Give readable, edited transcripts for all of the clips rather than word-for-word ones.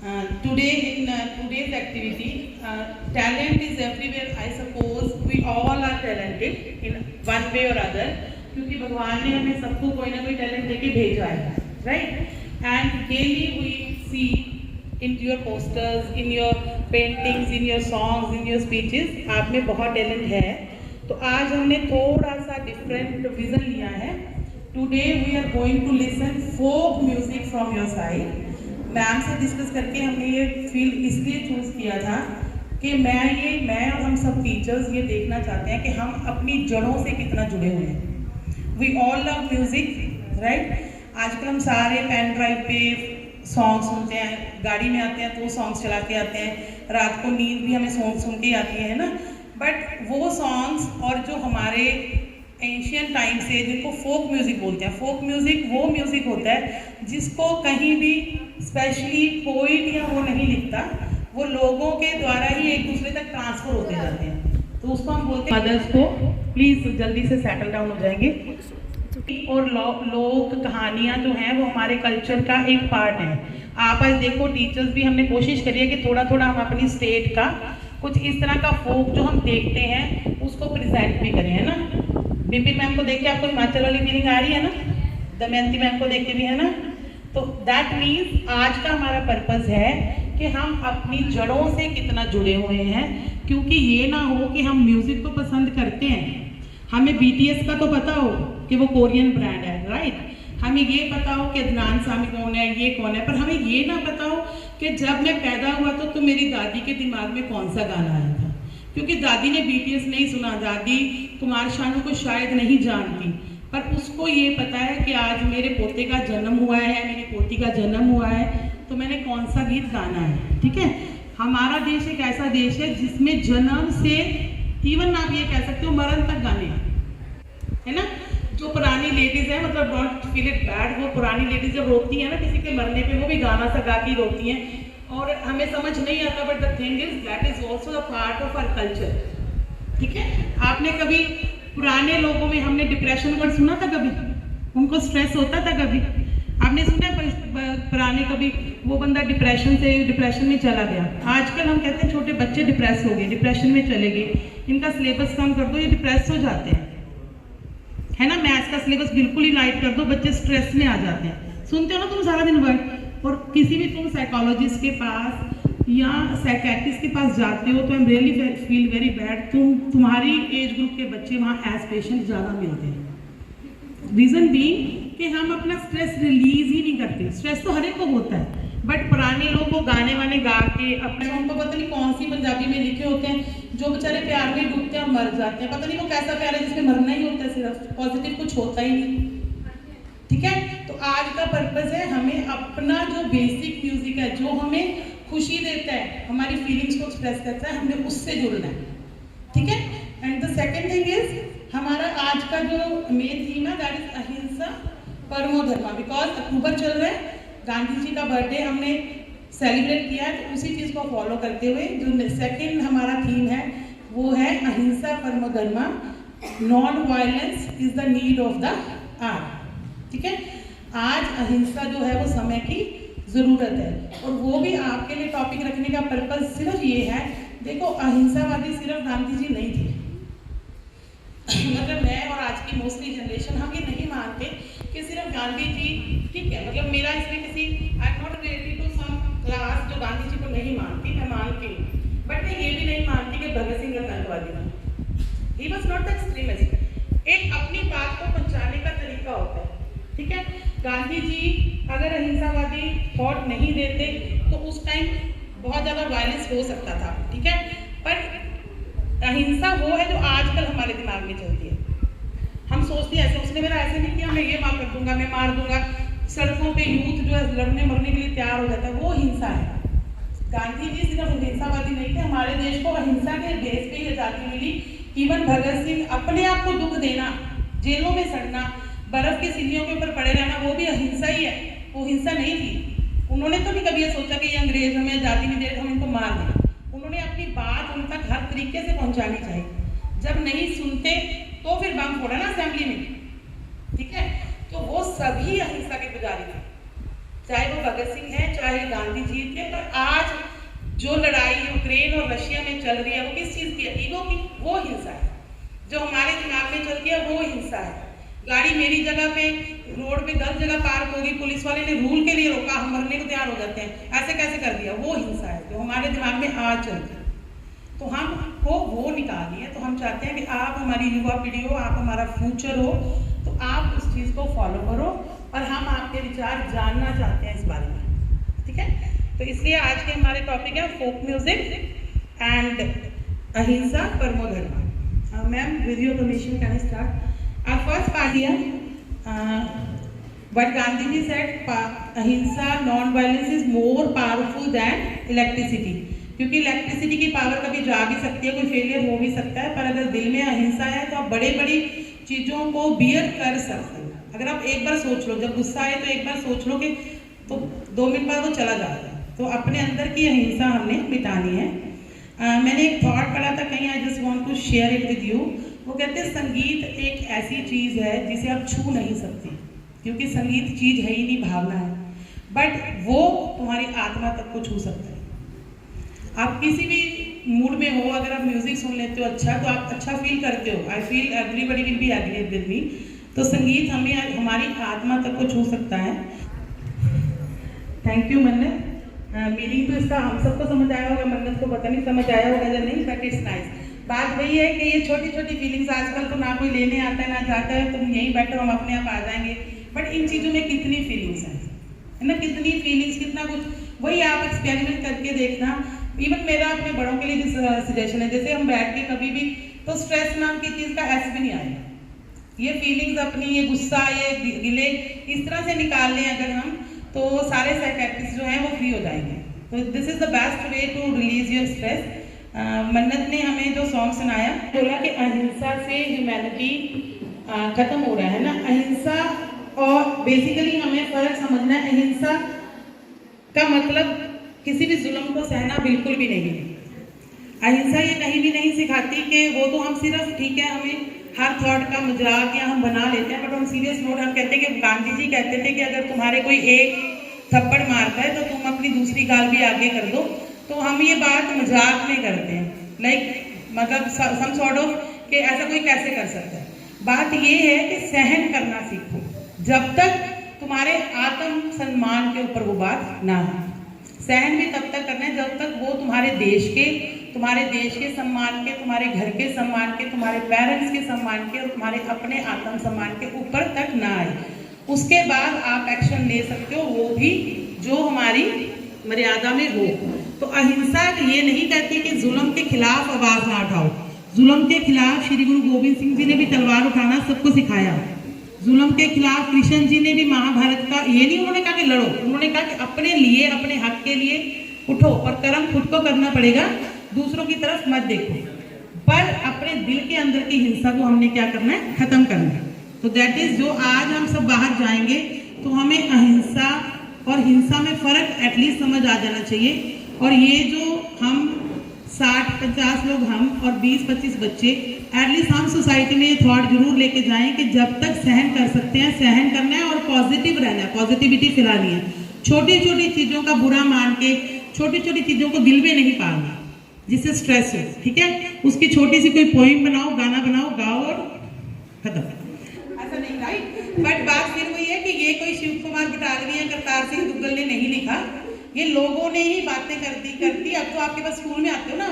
Today in today's activity, talent is everywhere. I suppose we all are talented in one way or other, क्योंकि भगवान ने हमें सबको कोई ना कोई टैलेंट देके भेजा है, right? And daily we see in your posters, in your paintings, in your songs, in your speeches, आप में बहुत टैलेंट है. तो आज हमने थोड़ा सा डिफरेंट विजन लिया है. Today we are going to listen folk music from your side. Ma'am से डिस्कस करके हमने ये फील्ड इसलिए चूज किया था कि मैं और हम सब टीचर्स ये देखना चाहते हैं कि हम अपनी जड़ों से कितना जुड़े हुए हैं. We all love music, right? आजकल हम सारे पेन ड्राइव पे सॉन्ग सुनते हैं, गाड़ी में आते हैं तो सॉन्ग्स चला के आते हैं, रात को नींद भी हमें सॉन्ग सुन के आती है ना. बट वो सॉन्ग्स और जो हमारे एंशियंट टाइम से जिनको फोक म्यूज़िक बोलते हैं, फोक म्यूज़िक वो म्यूज़िक होता है जिसको कहीं भी स्पेशली पोइट या वो नहीं लिखता, वो लोगों के द्वारा ही एक दूसरे तक ट्रांसफर होते जाते हैं. तो उसको हम बोलते हैं मदर्स को. प्लीज़ जल्दी से सेटल डाउन हो जाएंगे. और लोक कहानियाँ जो हैं वो हमारे कल्चर का एक पार्ट है. आप आज देखो टीचर्स भी हमने कोशिश करी है कि थोड़ा थोड़ा हम अपनी स्टेट का कुछ इस तरह का फोक जो हम देखते हैं उसको प्रेजेंट भी करें, है ना. बिपिन मैम को देख के आपको हिमाचल वाली फीलिंग आ रही है ना, दमयंती मैम को देख के भी, है ना. तो दैट मीन्स आज का हमारा पर्पस है कि हम अपनी जड़ों से कितना जुड़े हुए हैं. क्योंकि ये ना हो कि हम म्यूजिक तो पसंद करते हैं, हमें BTS का तो पता हो कि वो कोरियन ब्रांड है, राइट? हमें ये पता हो कि अदनान सामी कौन है, ये कौन है, पर हमें ये ना पता हो कि जब मैं पैदा हुआ तो मेरी दादी के दिमाग में कौन सा गाना आया था. क्योंकि दादी ने BTS नहीं सुना, दादी कुमार शानू को शायद नहीं जानती, पर उसको ये पता है कि आज मेरे पोते का जन्म हुआ है, मेरी पोती का जन्म हुआ है, तो मैंने कौन सा गीत गाना है. ठीक है, हमारा देश एक ऐसा देश है जिसमें जन्म से इवन आप ये कह सकते हो मरण तक गाने हैं, है ना. जो पुरानी लेडीज है, मतलब डोंट फील इट बैड, वो पुरानी लेडीज जब रोती है ना किसी के मरने पे, वो भी गाना सा गा के रोती हैं और हमें समझ नहीं आता. But the thing is that is also the part of our culture. ठीक है, आपने कभी पुराने लोगों में हमने डिप्रेशन वर्ड सुना था कभी? उनको स्ट्रेस होता था कभी? आपने सुना पुराने कभी वो बंदा डिप्रेशन में चला गया? आजकल हम कहते हैं छोटे बच्चे डिप्रेस हो गए, डिप्रेशन में चले गए, इनका सिलेबस कम कर दो, ये डिप्रेस हो जाते हैं, है ना. मैथ्स का सिलेबस बिल्कुल ही लाइट कर दो, बच्चे स्ट्रेस में आ जाते हैं. सुनते हो ना तुम सारा दिन वर्ड. और किसी भी तुम साइकोलॉजिस्ट के पास या साइकेट्रिस्ट के पास जाते हो तो I am really feel very bad, तुम्हारी एज ग्रुप के बच्चे वहाँ एज पेशेंट ज़्यादा मिलते हैं. रीज़न भी कि हम अपना स्ट्रेस रिलीज ही नहीं करते. स्ट्रेस तो हर एक को होता है, बट पुराने लोग को गाने वाने गा के अपने, उनको पता नहीं कौन सी पंजाबी में लिखे होते हैं जो बेचारे प्यार में डूबते हैं और मर जाते हैं. पता नहीं वो कैसा प्यार है जिसमें मरना ही होता है, सिर्फ पॉजिटिव कुछ होता ही नहीं. ठीक है, तो आज का पर्पस है हमें अपना जो बेसिक म्यूजिक है, जो हमें खुशी देता है, हमारी फीलिंग्स को एक्सप्रेस करता है, हमें उससे जुड़ना है. ठीक है. And the second thing is हमारा आज का जो मेन थीम है दैट इज अहिंसा परमो धर्मा. बिकॉज अक्टूबर चल रहा है, गांधी जी का बर्थडे हमने सेलिब्रेट किया है, तो उसी चीज़ को फॉलो करते हुए जो सेकेंड हमारा थीम है वो है अहिंसा परमो धर्मा. Non violence is the need of the hour. ठीक है, आज अहिंसा जो है वो समय की ज़रूरत है. और वो भी आपके लिए टॉपिक रखने का पर्पस सिर्फ ये है, देखो अहिंसावादी सिर्फ गांधी जी नहीं थे. मतलब मैं और आज की मोस्टली जनरेशन हम ये नहीं मानते कि सिर्फ गांधी जी, ठीक है, मतलब मेरा इसमें किसी I am not related to some class जो गांधी जी को नहीं मानती, मैं मानती हूँ. बट मैं ये भी नहीं मानती कि भगत सिंह आतंकवादी था. He was not the extremist. एक अपनी बात को पहुँचाने का तरीका होता है. ठीक है, गांधी जी अगर अहिंसावादी थॉट नहीं देते तो उस टाइम बहुत ज़्यादा वायलेंस हो सकता था. ठीक है, पर अहिंसा वो है जो आजकल हमारे दिमाग में चलती है. हम सोचते हैं ऐसे, उसने मेरा ऐसे नहीं किया, मैं ये मार कर दूंगा, मैं मार दूंगा. सड़कों पे यूथ जो है लड़ने मरने के लिए तैयार हो जाता है, वो हिंसा है. गांधी जी सिर्फ अहिंसावादी नहीं थे, हमारे देश को अहिंसा के बेस पे ही आज़ादी मिली. इवन भगत सिंह अपने आप को दुख देना, जेलों में सड़ना, बर्फ की सीढ़ियों के ऊपर पड़े रहना, वो भी अहिंसा ही है. वो हिंसा नहीं थी. उन्होंने तो नहीं कभी ये सोचा कि ये अंग्रेज हमें आज़ादी नहीं दे रहे, हम इनको मार दें. उन्होंने अपनी बात उन तक हर तरीके से पहुंचानी चाहिए. जब नहीं सुनते तो फिर बम फोड़ा ना असेंबली में. ठीक है, तो वो सभी अहिंसा के पुजारी थे. चाहे वो भगत सिंह है, चाहे गांधी जी थे, पर आज जो लड़ाई यूक्रेन और रशिया में चल रही है वो किस चीज़ की है? ईगो की। वो हिंसा है जो हमारे दिमाग में चलती है, वो हिंसा है। गाड़ी मेरी जगह पे रोड पे 10 जगह पार्क होगी, पुलिस वाले ने रूल के लिए रोका, हम मरने को तैयार हो जाते हैं, ऐसे कैसे कर दिया? वो हिंसा है जो हमारे दिमाग में आज चलती है। तो हमको वो निकालनी है। तो हम चाहते हैं कि आप हमारी युवा पीढ़ी हो, आप हमारा फ्यूचर हो, तो आप उस चीज़ को फॉलो करो और हम आपके विचार जानना चाहते हैं इस बारे में, ठीक है? तो इसलिए आज के हमारे टॉपिक है फोक म्यूजिक एंड अहिंसा परमो धर्म। Ma'am, with your permission can I start our first part here. But Gandhi ji said अहिंसा non violence is more powerful than electricity, क्योंकि इलेक्ट्रिसिटी की पावर कभी जा भी सकती है, कोई फेलियर हो भी सकता है, पर अगर दिल में अहिंसा है तो आप बड़ी बड़ी चीज़ों को बियर कर सकते हैं। अगर आप एक बार सोच लो, जब गुस्सा आए तो एक बार सोच लो कि तो 2 मिनट बाद वो चला जाता है। तो अपने अंदर की अहिंसा हमने मिटानी है। मैंने एक थॉट पढ़ा था कहीं, I just want to share it with you. वो कहते हैं संगीत एक ऐसी चीज़ है जिसे आप छू नहीं सकती, क्योंकि संगीत चीज़ है ही नहीं, भावना है, बट वो तुम्हारी आत्मा तक को छू सकता है। आप किसी भी मूड में हो, अगर आप म्यूजिक सुन लेते हो अच्छा, तो आप अच्छा फील करते हो। I feel everybody will be agree with me. तो संगीत हमें हमारी आत्मा तक को छू सकता है। थैंक यू मन्नत। मीनिंग तो इसका हम सबको समझ आया होगा, मन्नत को पता नहीं समझ आया होगा या नहीं, बट इट्स नाइस। बात वही है कि ये छोटी छोटी फीलिंग्स आजकल तो ना कोई लेने आता है ना जाता है, तुम यहीं बैठो हम अपने आप आ जाएंगे, बट इन चीज़ों में कितनी फीलिंग्स हैं, है ना? कितनी फीलिंग्स, कितना कुछ, वही आप एक्सपेरिमेंट करके देखना। इवन मेरा अपने बड़ों के लिए भी सजेशन है, जैसे हम बैठ के कभी भी तो स्ट्रेस नाम की चीज़ का एस भी नहीं आएगा। ये फीलिंग्स अपनी, ये गुस्सा, ये गिले इस तरह से निकाल लें अगर हम, तो सारे साइकेट्रिस्ट जो हैं वो फ्री हो जाएंगे। तो this is the best way to release your stress. Mannat ने हमें जो सॉन्ग सुनाया, बोला कि अहिंसा से ह्यूमैनिटी खत्म हो रहा है ना, अहिंसा। और बेसिकली हमें फर्क समझना है, अहिंसा का मतलब किसी भी जुल्म को सहना बिल्कुल भी नहीं है। अहिंसा ये कहीं भी नहीं सिखाती कि वो तो हम सिर्फ, ठीक है, हमें हर थॉट का मजाक या हम बना लेते हैं, बट ऑन सीरियस नोट हम कहते हैं कि गांधी जी कहते थे कि अगर तुम्हारे कोई एक थप्पड़ मारता है तो तुम अपनी दूसरी गाल भी आगे कर दो। तो हम ये बात मजाक में करते हैं, लाइक मतलब सम सॉर्ट ऑफ कि ऐसा कोई कैसे कर सकता है। बात ये है कि सहन करना सीखो, जब तक तुम्हारे आत्म सम्मान के ऊपर वो बात ना हो। सहन भी तब तक करना है जब तक वो तुम्हारे देश के सम्मान के, तुम्हारे घर के सम्मान के, तुम्हारे पेरेंट्स के सम्मान के और तुम्हारे अपने आत्म सम्मान के ऊपर तक ना आए। उसके बाद आप एक्शन ले सकते हो, वो भी जो हमारी मर्यादा में हो। तो अहिंसा ये नहीं कहती कि जुल्म के खिलाफ आवाज ना उठाओ। जुल्म के खिलाफ श्री गुरु गोविंद सिंह जी ने भी तलवार उठाना सबको सिखाया। जुल्म के खिलाफ कृष्ण जी ने भी महाभारत का, ये नहीं उन्होंने कहा कि लड़ो, उन्होंने कहा कि अपने लिए, अपने हक के लिए उठो, और कर्म खुद को करना पड़ेगा, दूसरों की तरफ मत देखो, पर अपने दिल के अंदर की हिंसा को हमने क्या करना है, खत्म करना है। तो दैट इज, जो आज हम सब बाहर जाएंगे तो हमें अहिंसा और हिंसा में फर्क एटलीस्ट समझ आ जाना चाहिए। और ये जो हम 60-50 लोग हम और 20-25 बच्चे, एटलीस्ट हम सोसाइटी में ये थॉट जरूर लेके जाएं कि जब तक सहन कर सकते हैं सहन करना है और पॉजिटिव रहना है, पॉजिटिविटी फैलानी है। छोटी छोटी चीज़ों का बुरा मान के, छोटी छोटी चीज़ों को दिल में नहीं पालना जिससे स्ट्रेस हो, ठीक है? उसकी छोटी सी कोई पोइम बनाओ, गाना बनाओ, गाओ और खत्म, ऐसा नहीं, राइट? बट बात फिर वही है कि ये कोई शिव कुमार बटालवी या करतार सिंह दुग्गल ने नहीं लिखा, ये लोगों ने ही बातें करती। अब तो आपके पास स्कूल में आते हो ना,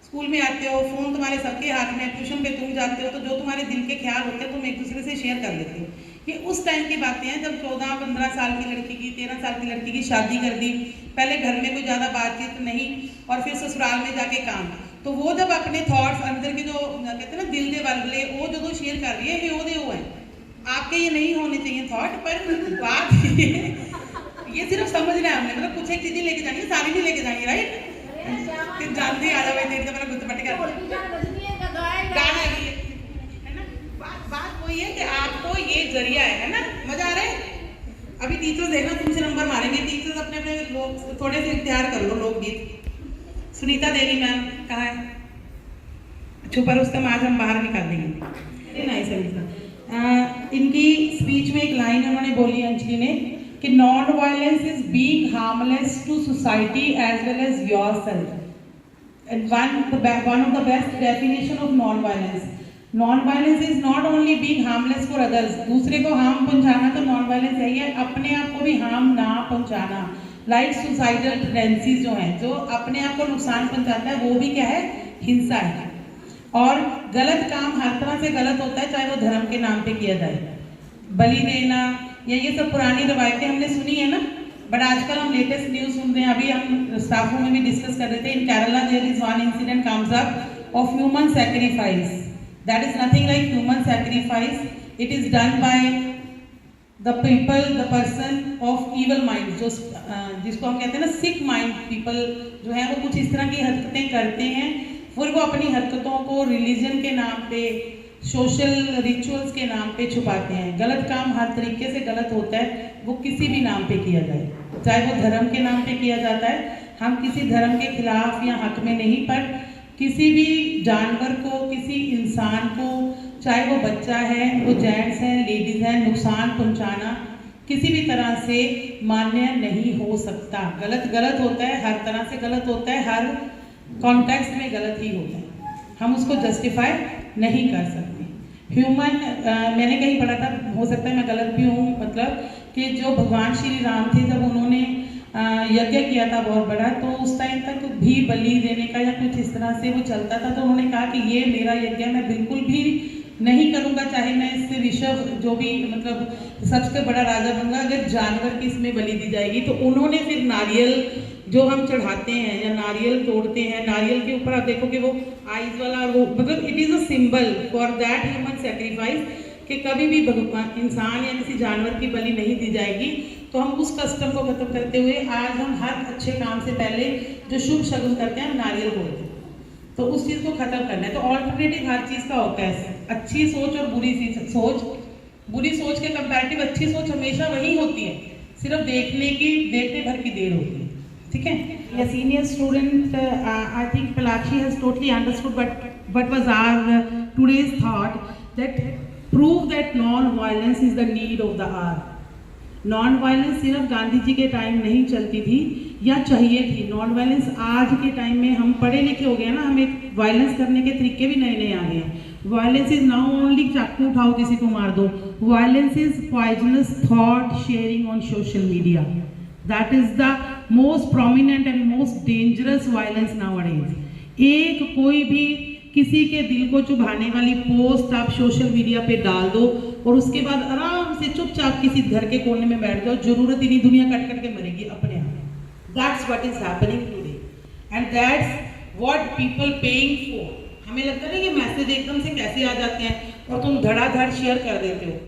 स्कूल में आते हो, फोन तुम्हारे सबके हाथ में, ट्यूशन पे तुम जाते हो, तो जो तुम्हारे दिल के ख्याल होते हैं तुम एक दूसरे से शेयर कर लेते हो। ये उस टाइम की बातें हैं जब 14-15 साल की लड़की की, 13 साल की लड़की की शादी कर दी, पहले घर में कोई ज़्यादा बातचीत नहीं, और फिर ससुराल में जाके काम। तो वो जब अपने थॉट्स अंदर के जो कहते हैं ना दिल दे वाले, वो जो शेयर कर रही है वो है। आपके ये नहीं होने चाहिए थॉट, पर बात ये सिर्फ समझना है हमने, मतलब कुछ एक चीज़ें लेके जानी है, सारी नहीं लेके जानी, राइट? फिर जल्दी आ जाओ, देर मेरा गुत्त पट कर गाना है ना। बात वही है कि आपको ये जरिया है ना, मजा आ रहा है। अभी टीचर्स देखना तुमसे नंबर मारेंगे, टीचर्स अपने अपने लोग थोड़े से इख्तियार कर लो लोकगीत। सुनीता देवी मैम कहाँ है? छुपा रुस्तम आज हम बाहर निकाल देंगे। नाइस है इनकी स्पीच में एक लाइन उन्होंने बोली अंजलि ने, कि non violence is being harmless to society as well as yourself. And one of the best definition of non-violence. Non-violence is not only being harmless for others. दूसरे को हार्म पहुंचाना तो non-violence है, ये अपने आप को भी हार्म ना पहुंचाना. Like suicidal tendencies जो हैं, जो अपने आप को नुकसान पहुंचाता है, वो भी क्या है? हिंसा है. और गलत काम हर तरह से गलत होता है, चाहे वो धर्म के नाम पे किया जाए. बलि देना या ये सब पुरानी रवायतें हमने सुनी है ना, बट आजकल हम लेटेस्ट न्यूज सुन रहे हैं. अभी हम स्टाफों में भी डिस्कस कर रहे थे. In Kerala there is one incident comes up of human sacrifice. That is nothing like human sacrifice. It is done by the people, the person of evil mind, जो जिसको हम कहते हैं ना सिक माइंड पीपल जो है, वो कुछ इस तरह की हरकतें करते हैं. फिर वो अपनी हरकतों को रिलीजन के नाम पे, सोशल रिचुअल्स के नाम पे छुपाते हैं. गलत काम हर तरीके से गलत होता है, वो किसी भी नाम पे किया जाए, चाहे वो धर्म के नाम पे किया जाता है. हम किसी धर्म के खिलाफ या हक में नहीं, पर किसी भी जानवर को, किसी इंसान को, चाहे वो बच्चा है, वो जेंट्स हैं, लेडीज हैं, नुकसान पहुंचाना किसी भी तरह से मान्य नहीं हो सकता. गलत गलत होता है, हर तरह से गलत होता है, हर कॉन्टेक्स्ट में गलत ही होता है. हम उसको जस्टिफाई नहीं कर सकते. ह्यूमन मैंने कहीं पढ़ा था, हो सकता है मैं गलत भी हूँ, मतलब कि जो भगवान श्री राम थे, जब उन्होंने यज्ञ किया था बहुत बड़ा, तो उस टाइम तक भी बलि देने का या कुछ इस तरह से वो चलता था. तो उन्होंने कहा कि ये मेरा यज्ञ मैं बिल्कुल भी नहीं करूँगा, चाहे मैं इससे विश्व जो भी मतलब सबसे बड़ा राजा बनूंगा, अगर जानवर की इसमें बलि दी जाएगी. तो उन्होंने फिर नारियल जो हम चढ़ाते हैं या नारियल तोड़ते हैं, नारियल के ऊपर आप देखो कि वो आइज वाला, वो मतलब it is a symbol for that human sacrifice, कि कभी भी भगवान इंसान या किसी जानवर की बलि नहीं दी जाएगी. तो हम उस कस्टम को खत्म करते हुए आज हम हर अच्छे काम से पहले जो शुभ शगुन करते हैं, हम नारियल तोड़ते हैं. तो उस चीज़ को खत्म करना है. तो ऑल्टरनेटिव हर चीज़ का होता है. अच्छी सोच और बुरी सोच, बुरी सोच के कंपैरेटिव अच्छी सोच हमेशा वही होती है, सिर्फ देखने भर की देर होती है. ठीक है. A senior student, I think Palakshi has totally understood what was our today's thought, that prove that non-violence is the need of the hour. Non-violence सिर्फ गांधी जी के टाइम नहीं चलती थी या चाहिए थी. Non-violence आज के टाइम में हम पढ़े लिखे हो गए ना, हमें वायलेंस करने के तरीके भी नए नए आ गए हैं. Violence is now only चाकू उठाओ किसी को मार दो. Violence is poisonous thought sharing on social media. That is the most prominent and most dangerous violence nowadays. एक कोई भी किसी के दिल को चुभाने वाली पोस्ट आप सोशल मीडिया पे डाल दो और उसके बाद आराम से चुपचाप किसी घर के कोने में बैठ जाओ, जरूरत ही नहीं, दुनिया कट कट के मरेगी अपने आप. That's what is happening today, and that's what people paying for. हमें लगता है कि मैसेज एकदम से कैसे आ जाते हैं और तुम धड़ाधड़ शेयर कर देते हो.